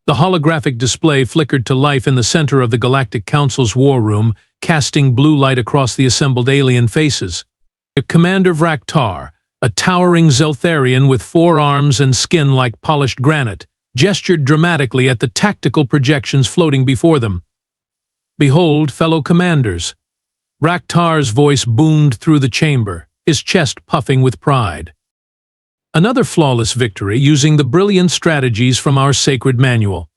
The holographic display flickered to life in the center of the Galactic Council's war room, casting blue light across the assembled alien faces. Commander Vraktar, a towering Zeltharian with 4 arms and skin like polished granite, gestured dramatically at the tactical projections floating before them. "Behold, fellow commanders." Vraktar's voice boomed through the chamber, his chest puffing with pride. "Another flawless victory using the brilliant strategies from our sacred manual."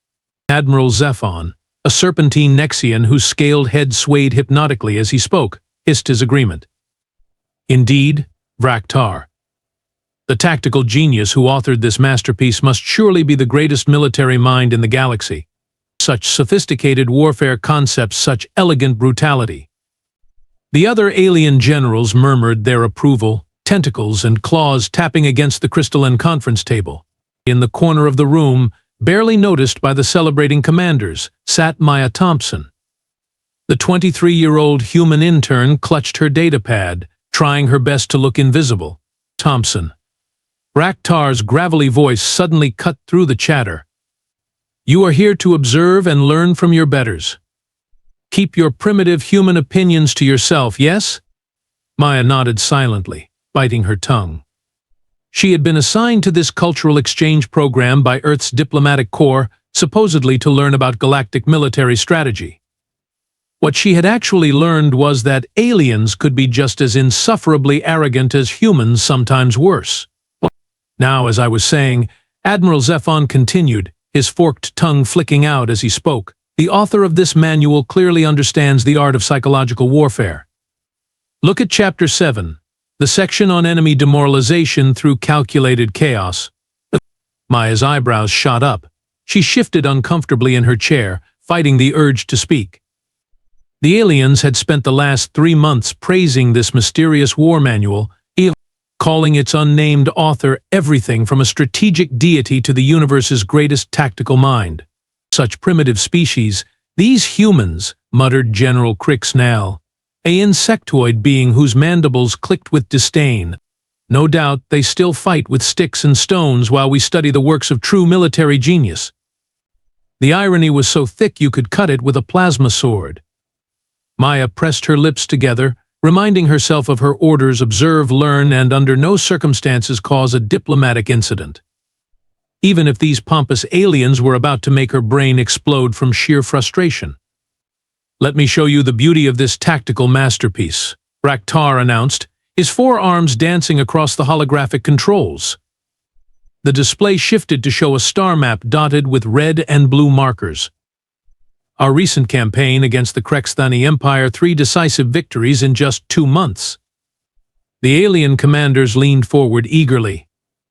Admiral Zephon, a serpentine Nexian whose scaled head swayed hypnotically as he spoke, hissed his agreement. "Indeed, Vraktar. The tactical genius who authored this masterpiece must surely be the greatest military mind in the galaxy. Such sophisticated warfare concepts, such elegant brutality." The other alien generals murmured their approval, tentacles and claws tapping against the crystalline conference table. In the corner of the room, barely noticed by the celebrating commanders, sat Maya Thompson. The 23-year-old human intern clutched her datapad, trying her best to look invisible. "Thompson." Vraktar's gravelly voice suddenly cut through the chatter. "You are here to observe and learn from your betters. Keep your primitive human opinions to yourself, yes?" Maya nodded silently, biting her tongue. She had been assigned to this cultural exchange program by Earth's diplomatic corps, supposedly to learn about galactic military strategy. What she had actually learned was that aliens could be just as insufferably arrogant as humans, sometimes worse. Now, as I was saying, Admiral Zephon continued, his forked tongue flicking out as he spoke. "The author of this manual clearly understands the art of psychological warfare. Look at Chapter 7. The section on enemy demoralization through calculated chaos." Maya's eyebrows shot up. She shifted uncomfortably in her chair, fighting the urge to speak. The aliens had spent the last 3 months praising this mysterious war manual, calling its unnamed author everything from a strategic deity to the universe's greatest tactical mind. "Such primitive species, these humans," muttered General Crixnell, a insectoid being whose mandibles clicked with disdain. "No doubt they still fight with sticks and stones while we study the works of true military genius." The irony was so thick you could cut it with a plasma sword. Maya pressed her lips together, reminding herself of her orders: observe, learn, and under no circumstances cause a diplomatic incident. Even if these pompous aliens were about to make her brain explode from sheer frustration. "Let me show you the beauty of this tactical masterpiece," Vraktar announced, his 4 arms dancing across the holographic controls. The display shifted to show a star map dotted with red and blue markers. "Our recent campaign against the Krexthani Empire, 3 decisive victories in just 2 months." The alien commanders leaned forward eagerly.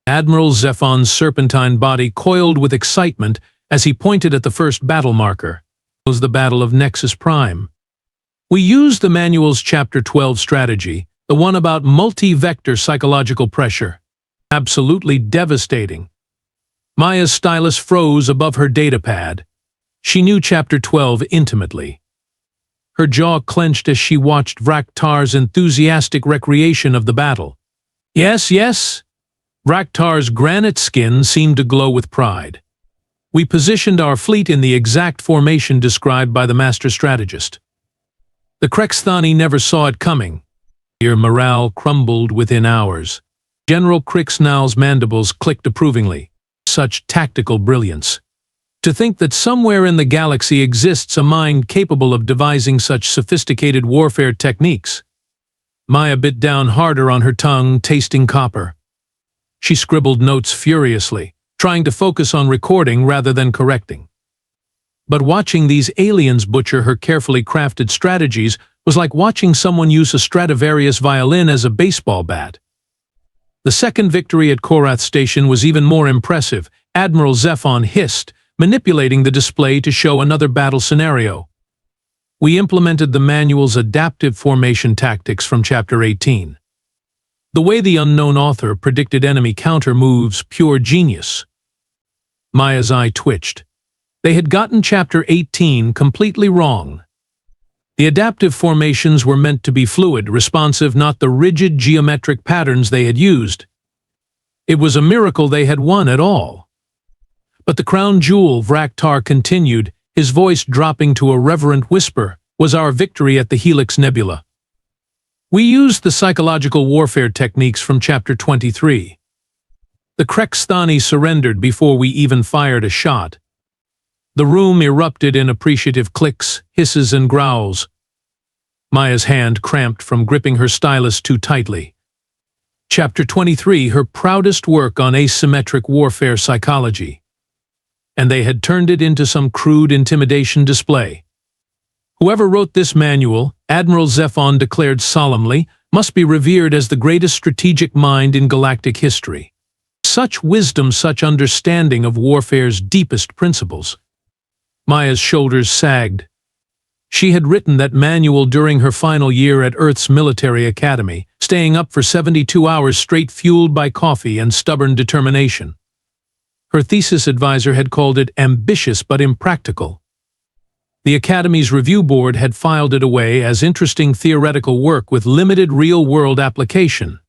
Admiral Zephon's serpentine body coiled with excitement as he pointed at the first battle marker. It was the Battle of Nexus Prime. "We used the manual's Chapter 12 strategy, the one about multi-vector psychological pressure. Absolutely devastating." Maya's stylus froze above her datapad. She knew Chapter 12 intimately. Her jaw clenched as she watched Vraktar's enthusiastic recreation of the battle. "Yes, yes." Vraktar's granite skin seemed to glow with pride. "We positioned our fleet in the exact formation described by the master strategist. The Krexthani never saw it coming." Your morale crumbled within hours. General Crixnell's mandibles clicked approvingly. Such tactical brilliance. To think that somewhere in the galaxy exists a mind capable of devising such sophisticated warfare techniques. Maya bit down harder on her tongue, tasting copper. She scribbled notes furiously, trying to focus on recording rather than correcting. But watching these aliens butcher her carefully crafted strategies was like watching someone use a Stradivarius violin as a baseball bat. The second victory at Korath Station was even more impressive. Admiral Zephon hissed, manipulating the display to show another battle scenario. "We implemented the manual's adaptive formation tactics from Chapter 18. The way the unknown author predicted enemy counter moves, pure genius." Maya's eye twitched. They had gotten Chapter 18 completely wrong. The adaptive formations were meant to be fluid, responsive, not the rigid geometric patterns they had used. It was a miracle they had won at all. But the crown jewel, Vraktar continued, his voice dropping to a reverent whisper, was our victory at the Helix Nebula. We used the psychological warfare techniques from Chapter 23. The Krexthani surrendered before we even fired a shot. The room erupted in appreciative clicks, hisses, and growls. Maya's hand cramped from gripping her stylus too tightly. Chapter 23, her proudest work on asymmetric warfare psychology. And they had turned it into some crude intimidation display. Whoever wrote this manual, Admiral Zephon declared solemnly, must be revered as the greatest strategic mind in galactic history. Such wisdom, such understanding of warfare's deepest principles. Maya's shoulders sagged. She had written that manual during her final year at Earth's military academy, staying up for 72 hours straight, fueled by coffee and stubborn determination. Her thesis advisor had called it ambitious but impractical. The Academy's review board had filed it away as interesting theoretical work with limited real-world application.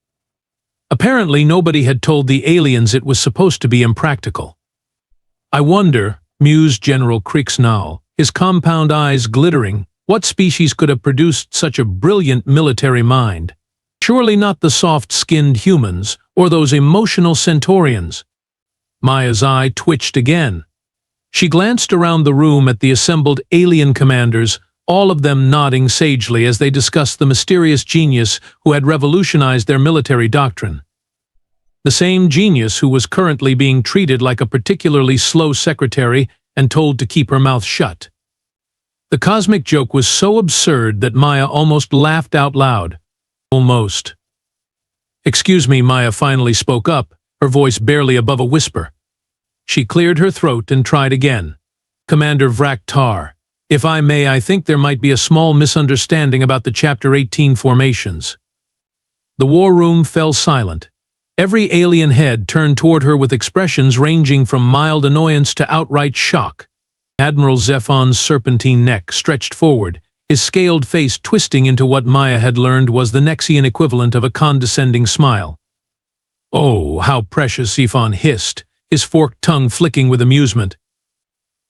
Apparently nobody had told the aliens it was supposed to be impractical. I wonder, mused General Krixnal, his compound eyes glittering, what species could have produced such a brilliant military mind? Surely not the soft-skinned humans or those emotional centaurians. Maya's eye twitched again. She glanced around the room at the assembled alien commanders, all of them nodding sagely as they discussed the mysterious genius who had revolutionized their military doctrine. The same genius who was currently being treated like a particularly slow secretary and told to keep her mouth shut. The cosmic joke was so absurd that Maya almost laughed out loud. Almost. "Excuse me," Maya finally spoke up, her voice barely above a whisper. She cleared her throat and tried again. "Commander Vraktar, if I may, I think there might be a small misunderstanding about the Chapter 18 formations." The war room fell silent. Every alien head turned toward her with expressions ranging from mild annoyance to outright shock. Admiral Zephon's serpentine neck stretched forward, his scaled face twisting into what Maya had learned was the Nexian equivalent of a condescending smile. "Oh, how precious," Zephon hissed, his forked tongue flicking with amusement.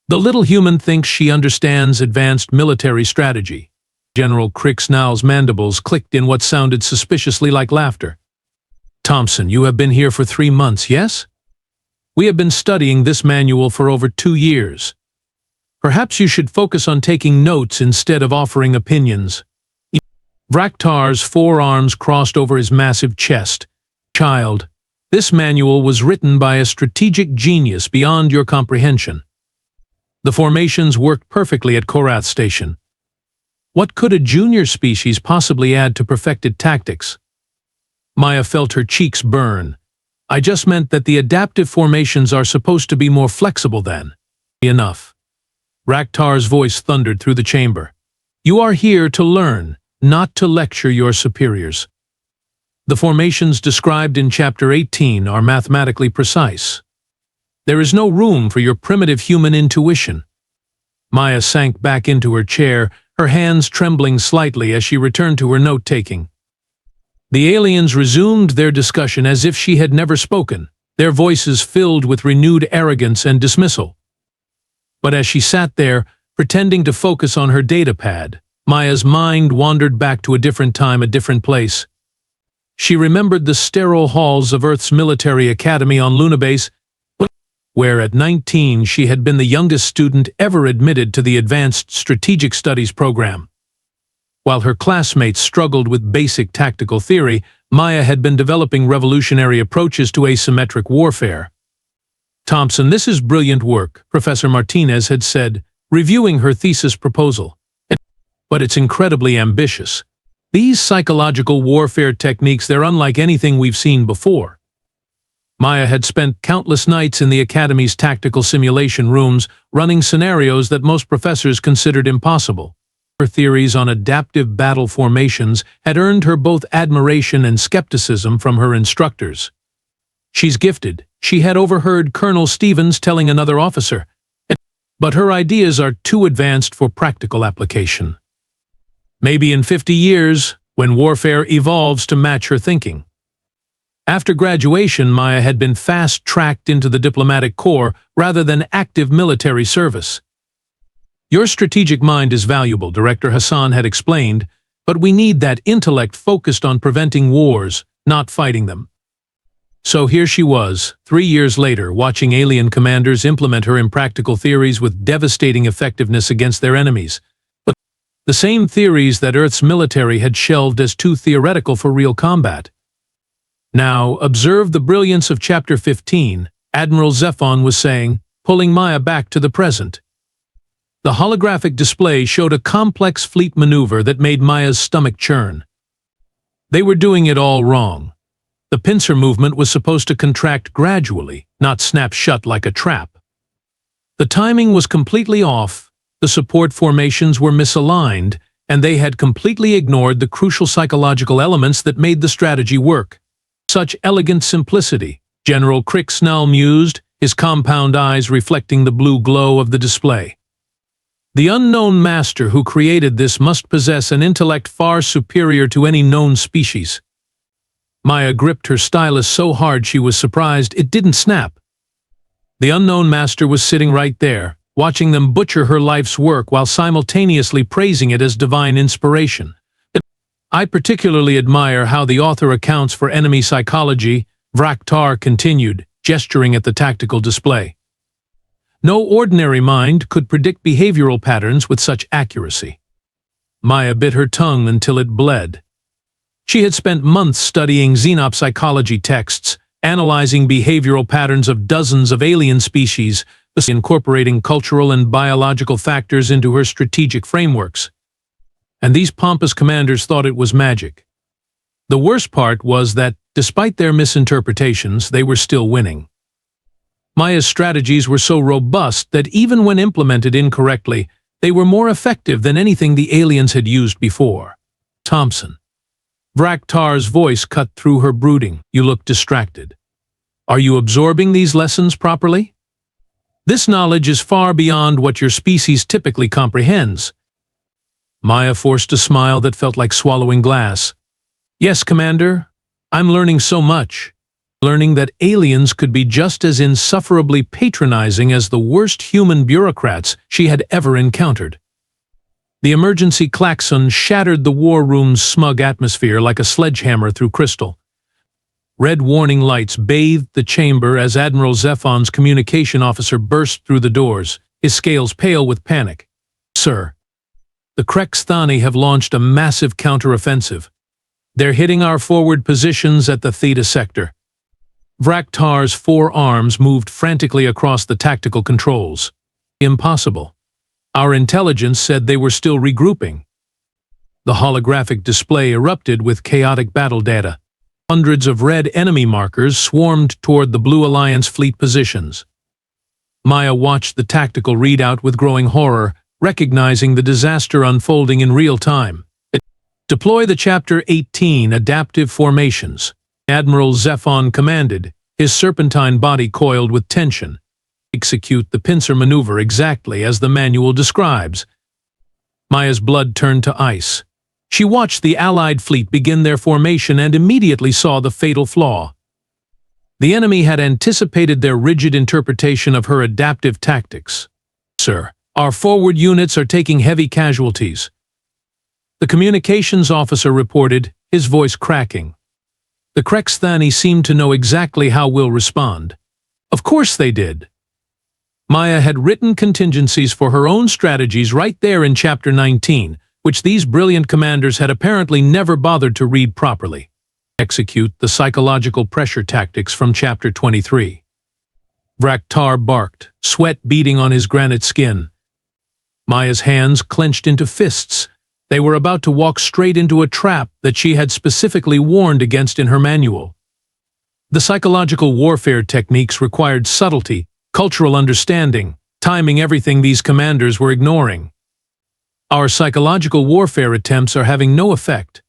"The little human thinks she understands advanced military strategy." General Krixnal's mandibles clicked in what sounded suspiciously like laughter. "Thompson, you have been here for 3 months, yes? We have been studying this manual for over 2 years. Perhaps you should focus on taking notes instead of offering opinions." Vraktar's forearms crossed over his massive chest. "Child, this manual was written by a strategic genius beyond your comprehension. The formations worked perfectly at Korath Station. What could a junior species possibly add to perfected tactics?" Maya felt her cheeks burn. "I just meant that the adaptive formations are supposed to be more flexible then." "Enough." Vraktar's voice thundered through the chamber. "You are here to learn, not to lecture your superiors. The formations described in Chapter 18 are mathematically precise. There is no room for your primitive human intuition." Maya sank back into her chair, her hands trembling slightly as she returned to her note-taking. The aliens resumed their discussion as if she had never spoken, their voices filled with renewed arrogance and dismissal. But as she sat there, pretending to focus on her datapad, Maya's mind wandered back to a different time, a different place. She remembered the sterile halls of Earth's military academy on Lunabase, where at 19 she had been the youngest student ever admitted to the Advanced Strategic Studies program. While her classmates struggled with basic tactical theory, Maya had been developing revolutionary approaches to asymmetric warfare. "Thompson, this is brilliant work," Professor Martinez had said, reviewing her thesis proposal. "But it's incredibly ambitious. These psychological warfare techniques, they're unlike anything we've seen before." Maya had spent countless nights in the Academy's tactical simulation rooms, running scenarios that most professors considered impossible. Her theories on adaptive battle formations had earned her both admiration and skepticism from her instructors. "She's gifted," she had overheard Colonel Stevens telling another officer, "but her ideas are too advanced for practical application. Maybe in 50 years, when warfare evolves to match her thinking." After graduation, Maya had been fast-tracked into the diplomatic corps rather than active military service. Your strategic mind is valuable, Director Hassan had explained, but we need that intellect focused on preventing wars, not fighting them. So here she was, 3 years later, watching alien commanders implement her impractical theories with devastating effectiveness against their enemies. But the same theories that Earth's military had shelved as too theoretical for real combat. Now, observe the brilliance of Chapter 15, Admiral Zephon was saying, pulling Maya back to the present. The holographic display showed a complex fleet maneuver that made Maya's stomach churn. They were doing it all wrong. The pincer movement was supposed to contract gradually, not snap shut like a trap. The timing was completely off, the support formations were misaligned, and they had completely ignored the crucial psychological elements that made the strategy work. Such elegant simplicity, General Cricksnell mused, his compound eyes reflecting the blue glow of the display. The unknown master who created this must possess an intellect far superior to any known species. Maya gripped her stylus so hard she was surprised it didn't snap. The unknown master was sitting right there, watching them butcher her life's work while simultaneously praising it as divine inspiration. I particularly admire how the author accounts for enemy psychology, Vraktar continued, gesturing at the tactical display. No ordinary mind could predict behavioral patterns with such accuracy. Maya bit her tongue until it bled. She had spent months studying xenopsychology texts, analyzing behavioral patterns of dozens of alien species, incorporating cultural and biological factors into her strategic frameworks. And these pompous commanders thought it was magic. The worst part was that, despite their misinterpretations, they were still winning. Maya's strategies were so robust that even when implemented incorrectly, they were more effective than anything the aliens had used before. Thompson. Vraktar's voice cut through her brooding. You look distracted. Are you absorbing these lessons properly? This knowledge is far beyond what your species typically comprehends. Maya forced a smile that felt like swallowing glass. Yes, Commander, I'm learning so much. Learning that aliens could be just as insufferably patronizing as the worst human bureaucrats she had ever encountered. The emergency klaxon shattered the war room's smug atmosphere like a sledgehammer through crystal. Red warning lights bathed the chamber as Admiral Zephon's communication officer burst through the doors, his scales pale with panic. Sir, the Krexthani have launched a massive counteroffensive. They're hitting our forward positions at the Theta sector. Vraktar's 4 arms moved frantically across the tactical controls. Impossible. Our intelligence said they were still regrouping. The holographic display erupted with chaotic battle data. Hundreds of red enemy markers swarmed toward the Blue Alliance fleet positions. Maya watched the tactical readout with growing horror, recognizing the disaster unfolding in real time. Deploy the Chapter 18 adaptive formations. Admiral Zephon commanded, his serpentine body coiled with tension. Execute the pincer maneuver exactly as the manual describes. Maya's blood turned to ice. She watched the Allied fleet begin their formation and immediately saw the fatal flaw. The enemy had anticipated their rigid interpretation of her adaptive tactics. Sir, our forward units are taking heavy casualties. The communications officer reported, his voice cracking. The Krexthani seemed to know exactly how we'll respond. Of course they did. Maya had written contingencies for her own strategies right there in Chapter 19, which these brilliant commanders had apparently never bothered to read properly. Execute the psychological pressure tactics from Chapter 23. Vraktar barked, sweat beading on his granite skin. Maya's hands clenched into fists. They were about to walk straight into a trap that she had specifically warned against in her manual. The psychological warfare techniques required subtlety, cultural understanding, timing everything these commanders were ignoring. Our psychological warfare attempts are having no effect.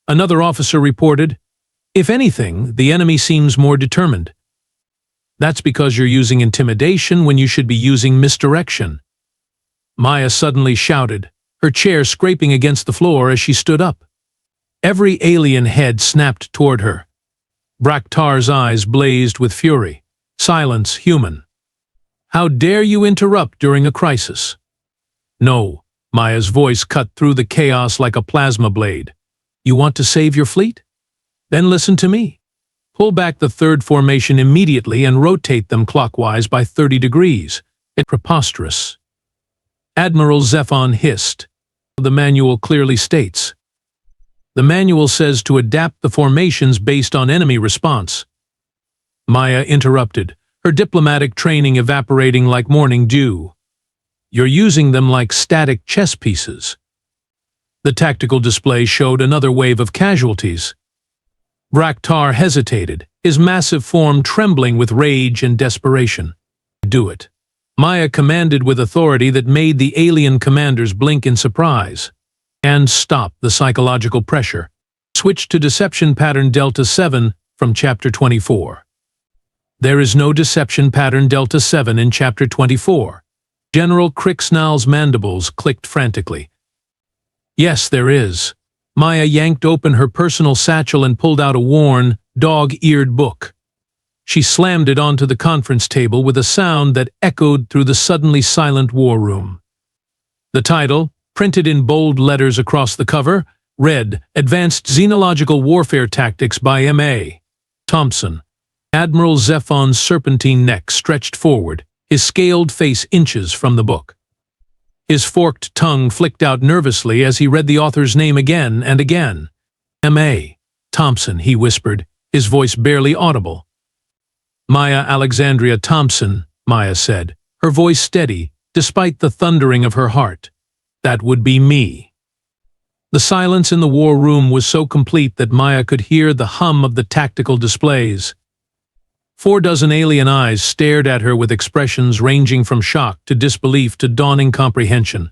Another officer reported, if anything, the enemy seems more determined. That's because you're using intimidation when you should be using misdirection. Maya suddenly shouted, her chair scraping against the floor as she stood up. Every alien head snapped toward her. Braktar's eyes blazed with fury. Silence, human. How dare you interrupt during a crisis? No, Maya's voice cut through the chaos like a plasma blade. You want to save your fleet? Then listen to me. Pull back the third formation immediately and rotate them clockwise by 30 degrees. It's preposterous. Admiral Zephon hissed. The manual clearly states. The manual says to adapt the formations based on enemy response. Maya interrupted, her diplomatic training evaporating like morning dew. You're using them like static chess pieces. The tactical display showed another wave of casualties. Braktar hesitated, his massive form trembling with rage and desperation. Do it. Maya commanded with authority that made the alien commanders blink in surprise. And stop the psychological pressure. Switch to deception pattern Delta 7 from Chapter 24. There is no deception pattern Delta 7 in Chapter 24. General Krixnal's mandibles clicked frantically. Yes, there is. Maya yanked open her personal satchel and pulled out a worn, dog-eared book. She slammed it onto the conference table with a sound that echoed through the suddenly silent war room. The title, printed in bold letters across the cover, read, Advanced Xenological Warfare Tactics by Maya Thompson. Admiral Zephon's serpentine neck stretched forward, his scaled face inches from the book. His forked tongue flicked out nervously as he read the author's name again and again. Maya Thompson, he whispered, his voice barely audible. Maya Alexandria Thompson, Maya said, her voice steady, despite the thundering of her heart. That would be me. The silence in the war room was so complete that Maya could hear the hum of the tactical displays. 4 dozen alien eyes stared at her with expressions ranging from shock to disbelief to dawning comprehension.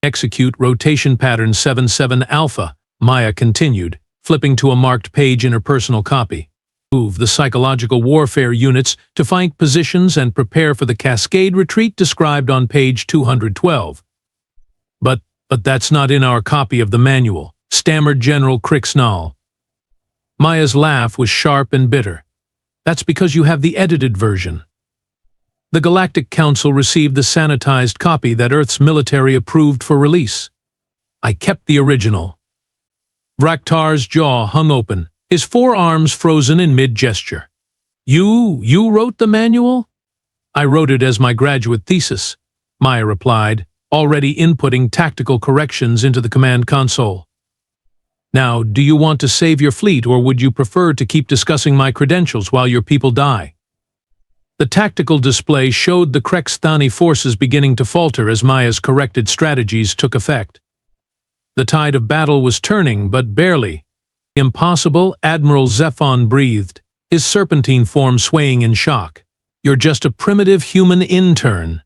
Execute rotation pattern 77 Alpha, Maya continued, flipping to a marked page in her personal copy. Move the psychological warfare units to find positions and prepare for the cascade retreat described on page 212. But that's not in our copy of the manual, stammered General Krixnal. Maya's laugh was sharp and bitter. That's because you have the edited version. The Galactic Council received the sanitized copy that Earth's military approved for release. I kept the original. Braktar's jaw hung open, his forearms frozen in mid-gesture. You wrote the manual? I wrote it as my graduate thesis, Maya replied, already inputting tactical corrections into the command console. Now, do you want to save your fleet or would you prefer to keep discussing my credentials while your people die? The tactical display showed the Krexthani forces beginning to falter as Maya's corrected strategies took effect. The tide of battle was turning, but barely. Impossible, Admiral Zephon breathed, his serpentine form swaying in shock. You're just a primitive human intern.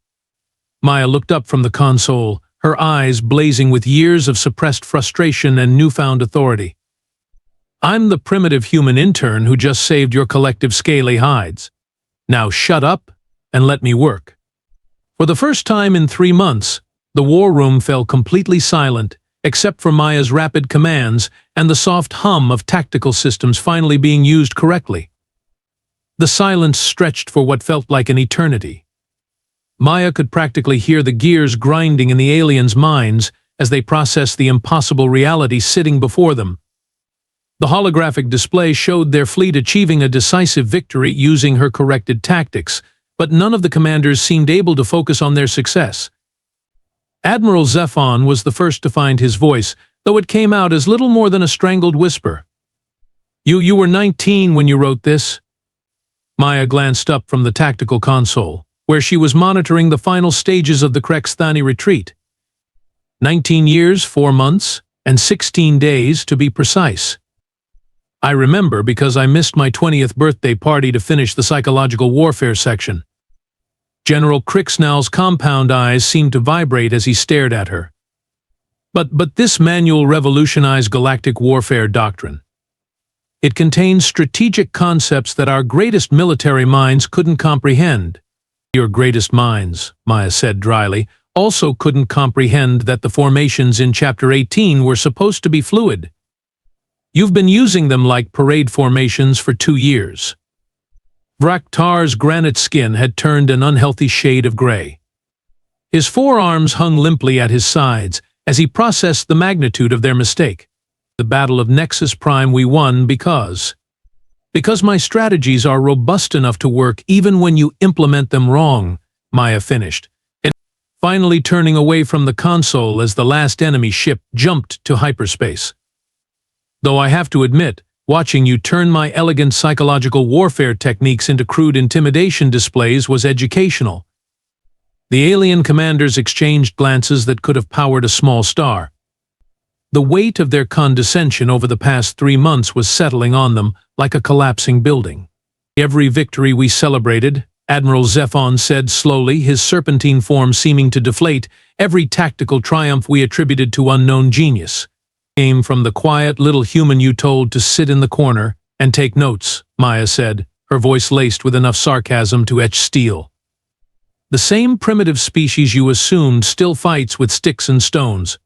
Maya looked up from the console, her eyes blazing with years of suppressed frustration and newfound authority. I'm the primitive human intern who just saved your collective scaly hides. Now shut up and let me work. For the first time in 3 months, the war room fell completely silent, except for Maya's rapid commands and the soft hum of tactical systems finally being used correctly. The silence stretched for what felt like an eternity. Maya could practically hear the gears grinding in the aliens' minds as they processed the impossible reality sitting before them. The holographic display showed their fleet achieving a decisive victory using her corrected tactics, but none of the commanders seemed able to focus on their success. Admiral Zephon was the first to find his voice, though it came out as little more than a strangled whisper. You were 19 when you wrote this? Maya glanced up from the tactical console, where she was monitoring the final stages of the Krexthani retreat. 19 years, 4 months, and 16 days to be precise. I remember because I missed my 20th birthday party to finish the psychological warfare section. General Krixnal's compound eyes seemed to vibrate as he stared at her. But this manual revolutionized galactic warfare doctrine. It contains strategic concepts that our greatest military minds couldn't comprehend. Your greatest minds, Maya said dryly, also couldn't comprehend that the formations in Chapter 18 were supposed to be fluid. You've been using them like parade formations for 2 years. Vraktar's granite skin had turned an unhealthy shade of gray. His forearms hung limply at his sides as he processed the magnitude of their mistake. The Battle of Nexus Prime we won because my strategies are robust enough to work even when you implement them wrong, Maya finished, and finally turning away from the console as the last enemy ship jumped to hyperspace. Though I have to admit, watching you turn my elegant psychological warfare techniques into crude intimidation displays was educational. The alien commanders exchanged glances that could have powered a small star. The weight of their condescension over the past 3 months was settling on them like a collapsing building. Every victory we celebrated, Admiral Zephon said slowly, his serpentine form seeming to deflate, every tactical triumph we attributed to unknown genius, came from the quiet little human you told to sit in the corner and take notes, Maya said, her voice laced with enough sarcasm to etch steel. The same primitive species you assumed still fights with sticks and stones.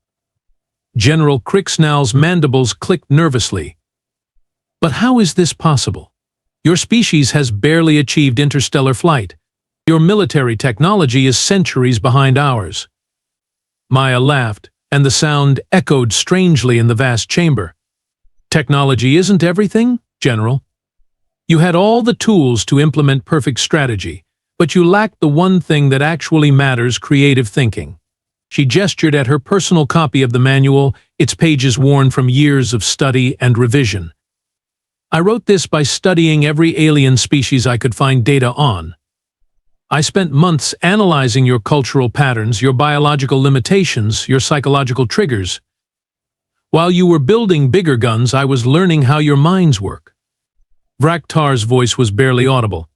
General Krixnal's mandibles clicked nervously. But how is this possible? Your species has barely achieved interstellar flight. Your military technology is centuries behind ours. Maya laughed, and the sound echoed strangely in the vast chamber. Technology isn't everything, General. You had all the tools to implement perfect strategy, but you lacked the one thing that actually matters: creative thinking. She gestured at her personal copy of the manual, its pages worn from years of study and revision. I wrote this by studying every alien species I could find data on. I spent months analyzing your cultural patterns, your biological limitations, your psychological triggers. While you were building bigger guns, I was learning how your minds work. Vraktar's voice was barely audible.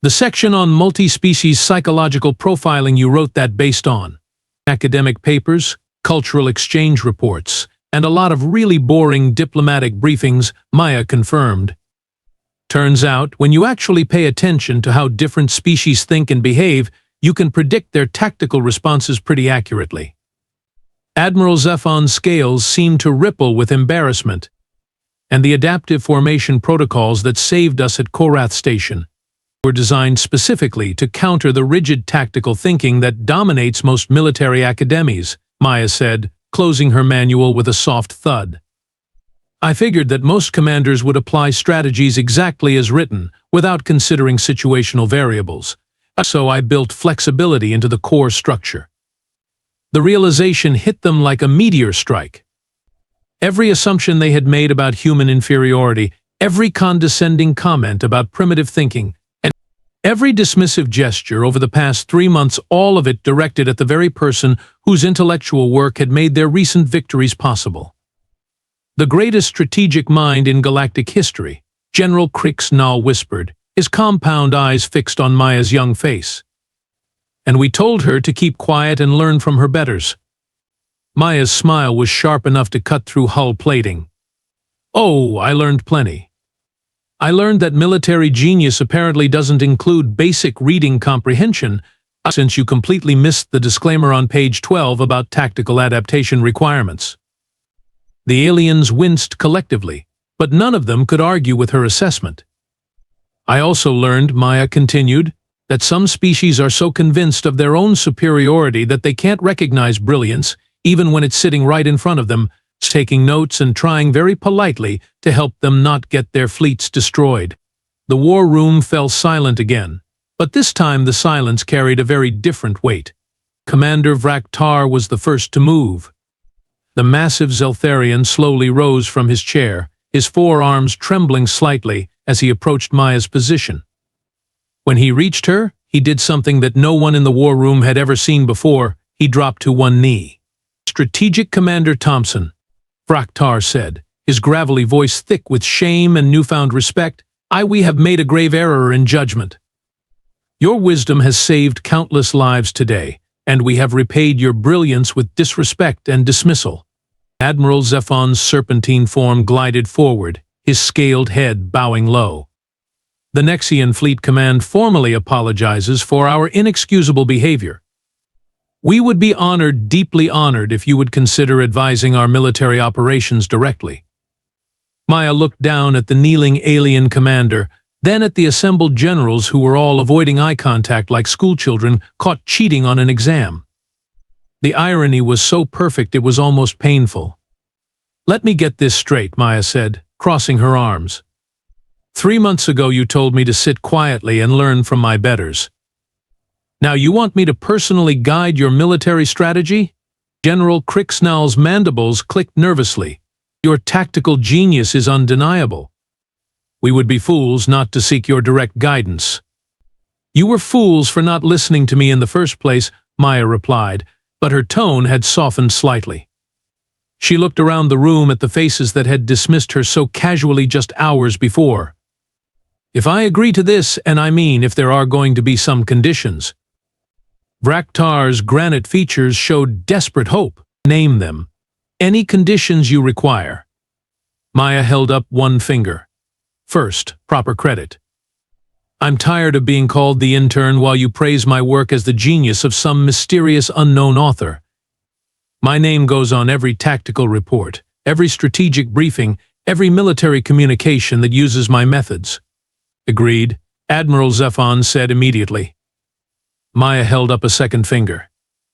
The section on multi-species psychological profiling you wrote that based on academic papers, cultural exchange reports, and a lot of really boring diplomatic briefings, Maya confirmed. Turns out, when you actually pay attention to how different species think and behave, you can predict their tactical responses pretty accurately. Admiral Zephon's scales seemed to ripple with embarrassment, and the adaptive formation protocols that saved us at Korath Station were designed specifically to counter the rigid tactical thinking that dominates most military academies, Maya said, closing her manual with a soft thud. I figured that most commanders would apply strategies exactly as written, without considering situational variables. So I built flexibility into the core structure. The realization hit them like a meteor strike. Every assumption they had made about human inferiority, every condescending comment about primitive thinking, every dismissive gesture over the past 3 months, all of it directed at the very person whose intellectual work had made their recent victories possible. The greatest strategic mind in galactic history, General Krixnal whispered, his compound eyes fixed on Maya's young face. And we told her to keep quiet and learn from her betters. Maya's smile was sharp enough to cut through hull plating. Oh, I learned plenty. I learned that military genius apparently doesn't include basic reading comprehension, since you completely missed the disclaimer on page 12 about tactical adaptation requirements. The aliens winced collectively, but none of them could argue with her assessment. I also learned, Maya continued, that some species are so convinced of their own superiority that they can't recognize brilliance, even when it's sitting right in front of them, taking notes and trying very politely to help them not get their fleets destroyed. The war room fell silent again, but this time the silence carried a very different weight. Commander Vraktar was the first to move. The massive Zeltharian slowly rose from his chair, his forearms trembling slightly as he approached Maya's position. When he reached her, he did something that no one in the war room had ever seen before. He dropped to one knee. "Strategic Commander Thompson," Vraktar said, his gravelly voice thick with shame and newfound respect, we have made a grave error in judgment. Your wisdom has saved countless lives today, and we have repaid your brilliance with disrespect and dismissal. Admiral Zephon's serpentine form glided forward, his scaled head bowing low. The Nexian Fleet Command formally apologizes for our inexcusable behavior. We would be honored, deeply honored, if you would consider advising our military operations directly. Maya looked down at the kneeling alien commander, then at the assembled generals who were all avoiding eye contact like schoolchildren caught cheating on an exam. The irony was so perfect it was almost painful. "Let me get this straight," Maya said, crossing her arms. "3 months ago you told me to sit quietly and learn from my betters. Now you want me to personally guide your military strategy?" General Cricksnell's mandibles clicked nervously. "Your tactical genius is undeniable. We would be fools not to seek your direct guidance." "You were fools for not listening to me in the first place," Maya replied, but her tone had softened slightly. She looked around the room at the faces that had dismissed her so casually just hours before. "If I agree to this, and I mean if there are going to be some conditions." Vraktar's granite features showed desperate hope. "Name them. Any conditions you require." Maya held up one finger. "First, proper credit. I'm tired of being called the intern while you praise my work as the genius of some mysterious unknown author. My name goes on every tactical report, every strategic briefing, every military communication that uses my methods." "Agreed," Admiral Zephon said immediately. Maya held up a second finger.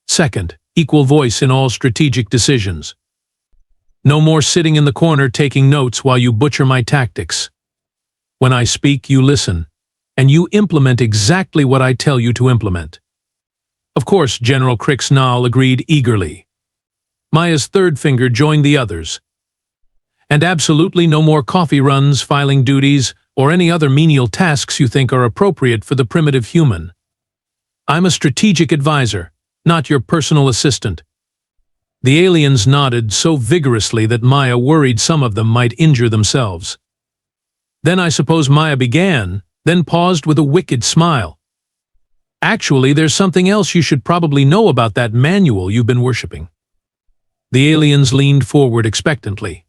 "Second, equal voice in all strategic decisions. No more sitting in the corner taking notes while you butcher my tactics. When I speak, you listen, and you implement exactly what I tell you to implement." Of course, General Cricksnell agreed eagerly. Maya's third finger joined the others. "And absolutely no more coffee runs, filing duties, or any other menial tasks you think are appropriate for the primitive human. I'm a strategic advisor, not your personal assistant." The aliens nodded so vigorously that Maya worried some of them might injure themselves. "Then I suppose," Maya began, then paused with a wicked smile. "Actually, there's something else you should probably know about that manual you've been worshipping." The aliens leaned forward expectantly.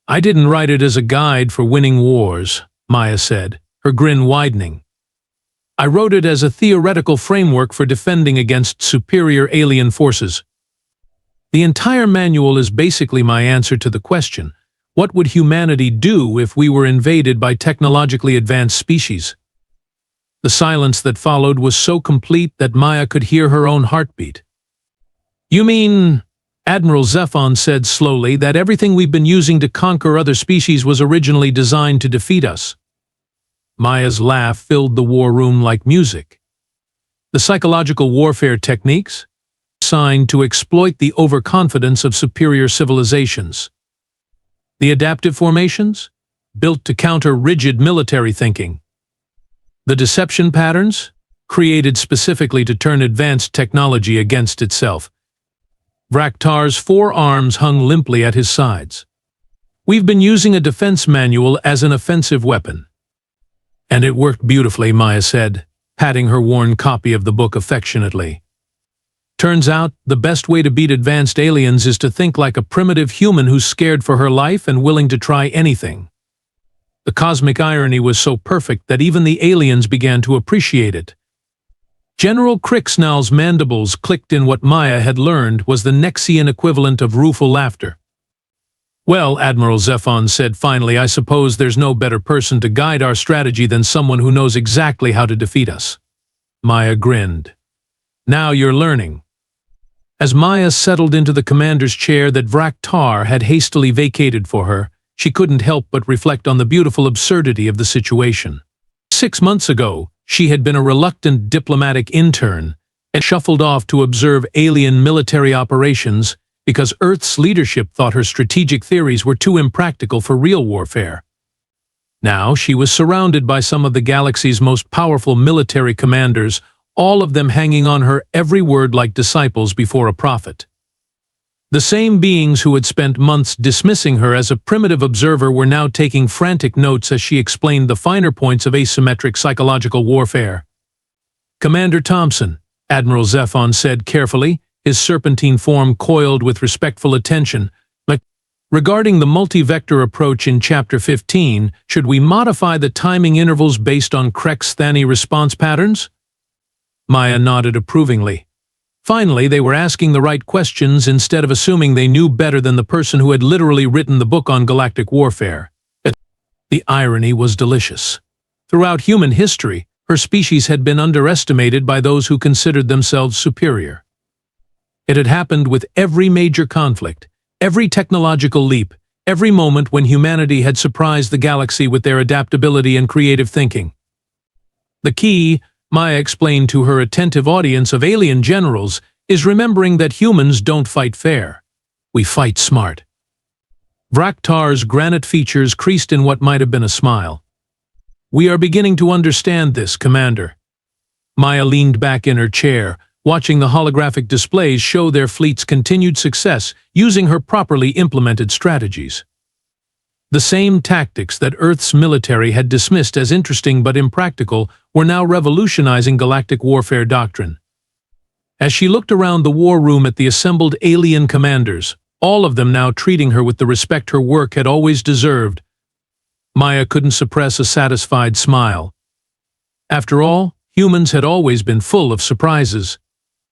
"I didn't write it as a guide for winning wars," Maya said, her grin widening. "I wrote it as a theoretical framework for defending against superior alien forces. The entire manual is basically my answer to the question, what would humanity do if we were invaded by technologically advanced species?" The silence that followed was so complete that Maya could hear her own heartbeat. "You mean," Admiral Zephon said slowly, "that everything we've been using to conquer other species was originally designed to defeat us?" Maya's laugh filled the war room like music. "The psychological warfare techniques? Designed to exploit the overconfidence of superior civilizations. The adaptive formations? Built to counter rigid military thinking. The deception patterns? Created specifically to turn advanced technology against itself." Vraktar's 4 arms hung limply at his sides. "We've been using a defense manual as an offensive weapon." "And it worked beautifully," Maya said, patting her worn copy of the book affectionately. "Turns out, the best way to beat advanced aliens is to think like a primitive human who's scared for her life and willing to try anything." The cosmic irony was so perfect that even the aliens began to appreciate it. General Cricksnell's mandibles clicked in what Maya had learned was the Nexian equivalent of rueful laughter. "Well," Admiral Zephon said finally, "I suppose there's no better person to guide our strategy than someone who knows exactly how to defeat us." Maya grinned. "Now you're learning." As Maya settled into the commander's chair that Vraktar had hastily vacated for her, she couldn't help but reflect on the beautiful absurdity of the situation. 6 months ago, she had been a reluctant diplomatic intern and shuffled off to observe alien military operations because Earth's leadership thought her strategic theories were too impractical for real warfare. Now she was surrounded by some of the galaxy's most powerful military commanders, all of them hanging on her every word like disciples before a prophet. The same beings who had spent months dismissing her as a primitive observer were now taking frantic notes as she explained the finer points of asymmetric psychological warfare. "Commander Thompson," Admiral Zephon said carefully, his serpentine form coiled with respectful attention, "regarding the multi-vector approach in Chapter 15, should we modify the timing intervals based on Krex-Thani response patterns?" Maya nodded approvingly. Finally, they were asking the right questions instead of assuming they knew better than the person who had literally written the book on galactic warfare. The irony was delicious. Throughout human history, her species had been underestimated by those who considered themselves superior. It had happened with every major conflict, every technological leap, every moment when humanity had surprised the galaxy with their adaptability and creative thinking. The key, Maya explained to her attentive audience of alien generals, is remembering that humans don't fight fair. We fight smart. Vraktar's granite features creased in what might have been a smile. We are beginning to understand this, Commander. Maya leaned back in her chair, watching the holographic displays show their fleet's continued success using her properly implemented strategies. The same tactics that Earth's military had dismissed as interesting but impractical were now revolutionizing galactic warfare doctrine. As she looked around the war room at the assembled alien commanders, all of them now treating her with the respect her work had always deserved, Maya couldn't suppress a satisfied smile. After all, humans had always been full of surprises.